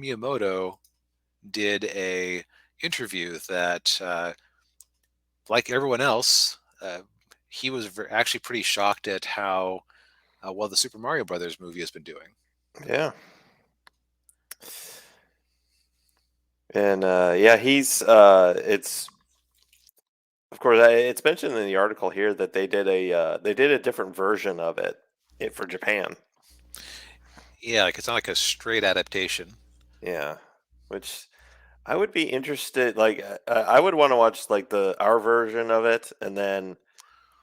Miyamoto did a interview that, like everyone else, he was actually pretty shocked at how well the Super Mario Brothers movie has been doing. Yeah. And yeah, he's it's of course it's mentioned in the article here that they did a different version of it for Japan. Yeah, like it's not like a straight adaptation. Yeah, which I would be interested. Like, I would want to watch like the our version of it, and then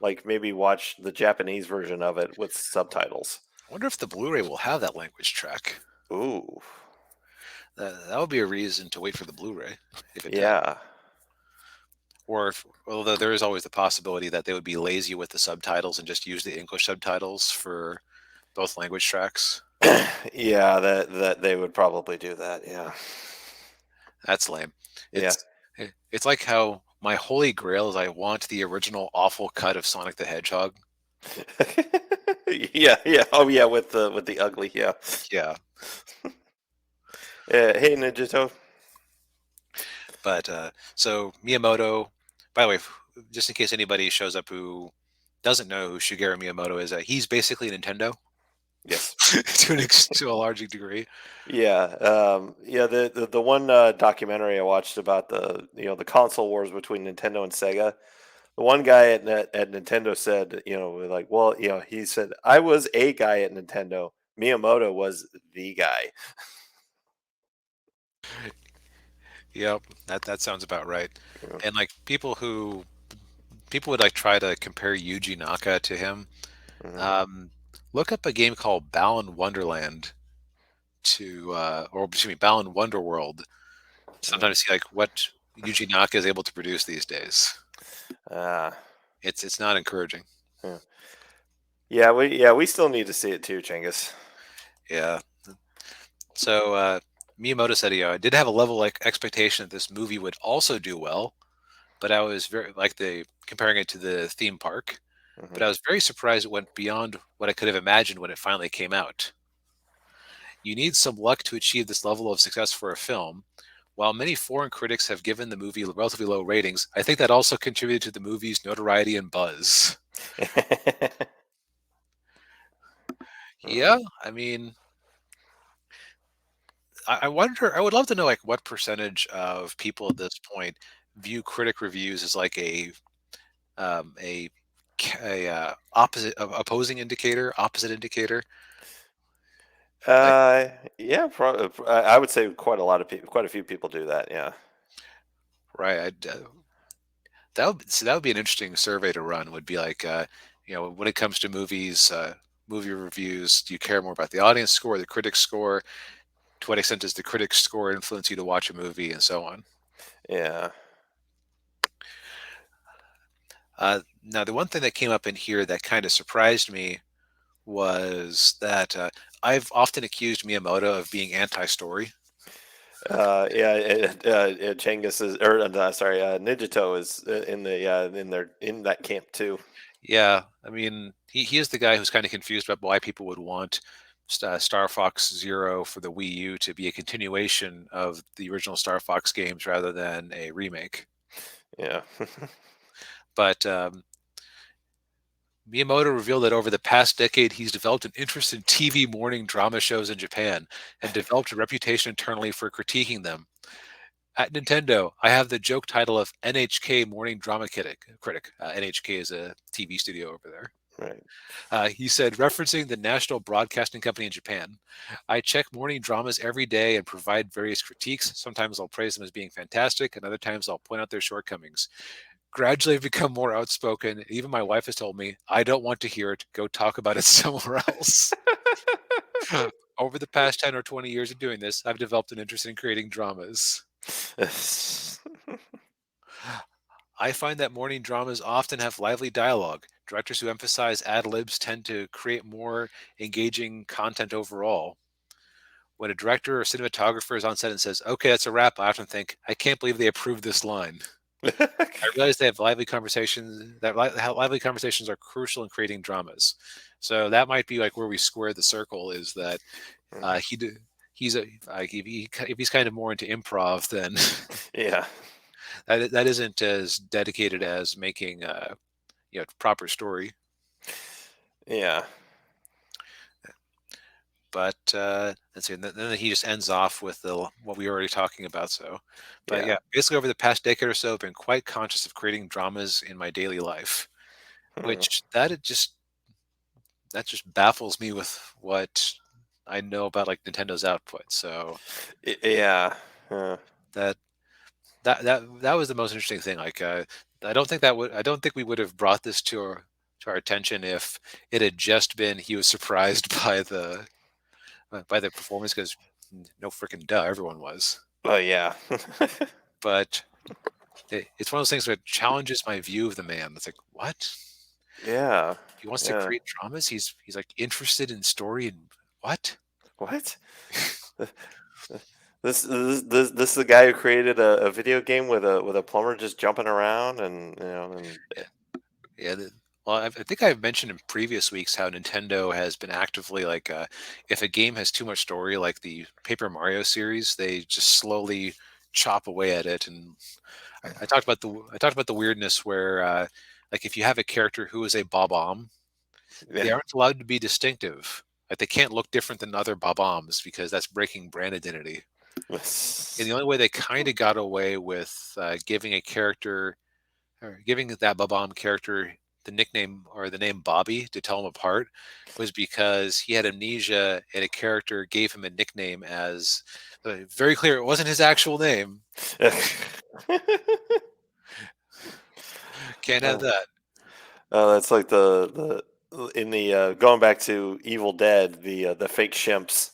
like maybe watch the Japanese version of it with subtitles. I wonder if the Blu-ray will have that language track. Ooh, That would be a reason to wait for the Blu-ray if it does. yeah, Or although there is always the possibility that they would be lazy with the subtitles and just use the English subtitles for both language tracks. yeah. That they would probably do that. Yeah, That's lame. yeah, It's like how my holy grail is I want the original awful cut of Sonic the Hedgehog. yeah, yeah. Oh yeah, with the ugly. Yeah. Yeah, Hey Ninjato. but so Miyamoto. By the way, just in case anybody shows up who doesn't know who Shigeru Miyamoto is, he's basically Nintendo Yes. to a large degree. Yeah, yeah. The one documentary I watched about the console wars between Nintendo and Sega. The one guy at Nintendo said, like, well, he said, I was a guy at Nintendo. Miyamoto was the guy. Yep, that sounds about right. You And like people would like try to compare Yuji Naka to him. Mhm. Um, Look up a game called Balan Wonderland or excuse me, Balan Wonderworld. Yeah. Sometimes see like what Yuji Naka is able to produce these days. Ah, It's not encouraging. yeah. Yeah, we still need to see it too, Chinggis. Yeah. So Miyamoto said, I did have a level like expectation that this movie would also do well, but I was very like the comparing it to the theme park. Hmm. But I was very surprised it went beyond what I could have imagined when it finally came out. You need some luck to achieve this level of success for a film. While many foreign critics have given the movie relatively low ratings, I think that also contributed to the movie's notoriety and buzz. Yeah, I mean, I wonder. I would love to know like what percentage of people at this point view critic reviews as like a opposing indicator, opposite indicator. Like, Yeah, I would say quite a lot of people, quite a few people do that. Yeah. right? That would be an interesting survey to run. Would be like, when it comes to movies, movie reviews, do you care more about the audience score, or the critics score? To what extent does the critics score influence you to watch a movie, and so on? Yeah. Now, the one thing that came up in here that kind of surprised me was that I've often accused Miyamoto of being anti-story. Yeah, Changus is, or sorry, Ninjato is in that camp too. Yeah, I mean, he is the guy who's kind of confused about why people would want Star Fox Zero for the Wii U to be a continuation of the original Star Fox games rather than a remake. Yeah. But Miyamoto revealed that over the past decade, he's developed an interest in TV morning drama shows in Japan and developed a reputation internally for critiquing them. At Nintendo, I have the joke title of NHK Morning Drama Critic. NHK is a TV studio over there. Right. He said, referencing the national broadcasting company in Japan, I check morning dramas every day and provide various critiques. Sometimes I'll praise them as being fantastic, and other times I'll point out their shortcomings. Gradually, I've become more outspoken. Even my wife has told me, I don't want to hear it. Go talk about it somewhere else. Over the past 10 or 20 years of doing this, I've developed an interest in creating dramas. I find that morning dramas often have lively dialogue. Directors who emphasize ad libs tend to create more engaging content overall. When a director or cinematographer is on set and says, okay, that's a wrap, I often think, I can't believe they approved this line. I realize they have lively conversations, how lively conversations are crucial in creating dramas. So that might be like where we square the circle is that uh, he, d- he's a like if he's kind of more into improv, then Yeah. that isn't as dedicated as making proper story. Yeah. But let's see, and then he just ends off with the what we were already talking about. So, but Yeah. yeah, basically over the past decade or so, I've been quite conscious of creating dramas in my daily life, Hmm. which that just baffles me with what I know about like Nintendo's output. So Yeah. Yeah. that that was the most interesting thing. Like, I don't think we would have brought this to our attention if it had just been he was surprised by the performance because no freaking duh, everyone was. Oh yeah. But it's one of those things that challenges my view of the man. It's like, what? Yeah. He wants to Yeah. create dramas. He's like interested in story and what? What? This is the guy who created a video game with a plumber just jumping around and and Yeah, yeah. Well, I think I've mentioned in previous weeks how Nintendo has been actively like, if a game has too much story, like the Paper Mario series, they just slowly chop away at it. And I talked about the weirdness where, like, if you have a character who is a Bob-omb, yeah. they aren't allowed to be distinctive. Like they can't look different than other Bob-ombs because that's breaking brand identity. And the only way they kind of got away with giving a character or giving that Bob-omb character the nickname or the name Bobby to tell him apart was because he had amnesia and a character gave him a nickname as very clear it wasn't his actual name. Can't have Uh, that. that's like the in the going back to Evil Dead, the fake shimps.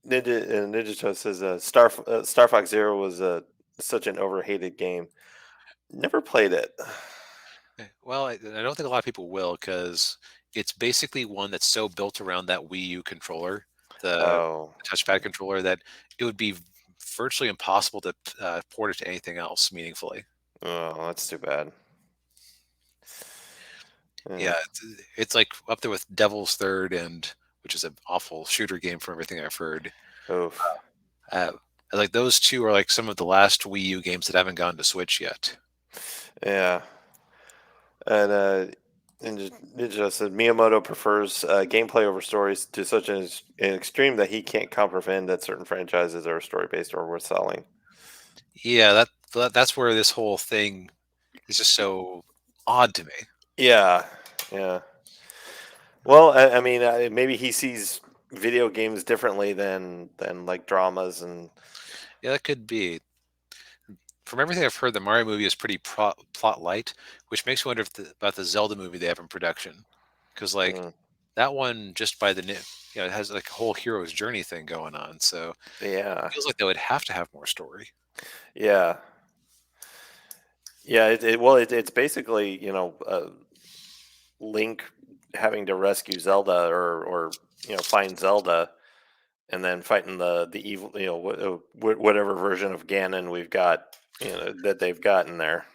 Ninja Toe says Star Fox Zero was such an overhated game. Never played it. Well, I don't think a lot of people will because it's basically one that's so built around that Wii U controller, the Oh, touchpad controller, that it would be virtually impossible to port it to anything else meaningfully. oh, that's too bad. Yeah, Yeah. it's like up there with Devil's Third and which is an awful shooter game from everything I've heard. Oof. Uh, like those two are like some of the last Wii U games that haven't gone to Switch yet. Yeah. And Ninja said Miyamoto prefers gameplay over stories to such an extreme that he can't comprehend that certain franchises are story based or worth selling. Yeah, that's where this whole thing is just so odd to me. Yeah. Yeah. Well, I mean, maybe he sees video games differently than like dramas and Yeah, that could be. From everything I've heard, the Mario movie is pretty plot light, which makes me wonder if about the Zelda movie they have in production, because like mm, that one just by the it has like a whole hero's journey thing going on, so it yeah, feels like they would have to have more story. yeah, yeah. It's basically Link having to rescue Zelda or find Zelda and then fighting the evil whatever version of Ganon we've got that they've got in there.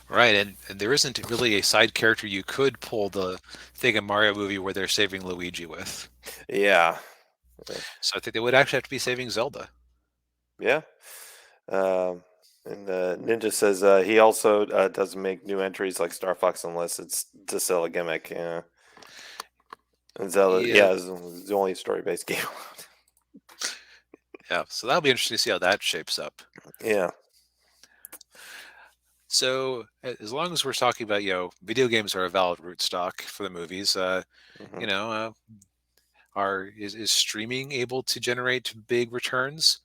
Right, and there isn't really a side character you could pull the thing in Mario movie where they're saving Luigi with. Yeah, So I think they would actually have to be saving Zelda. yeah. Um, and Ninja says he also doesn't make new entries like Star Fox unless it's to sell a gimmick. Yeah, and Zelda, Yeah, yeah, is the only story-based game. yeah. So that'll be interesting to see how that shapes up. Yeah. So as long as we're talking about, video games are a valid root stock for the movies, Hmm. you know, is streaming able to generate big returns?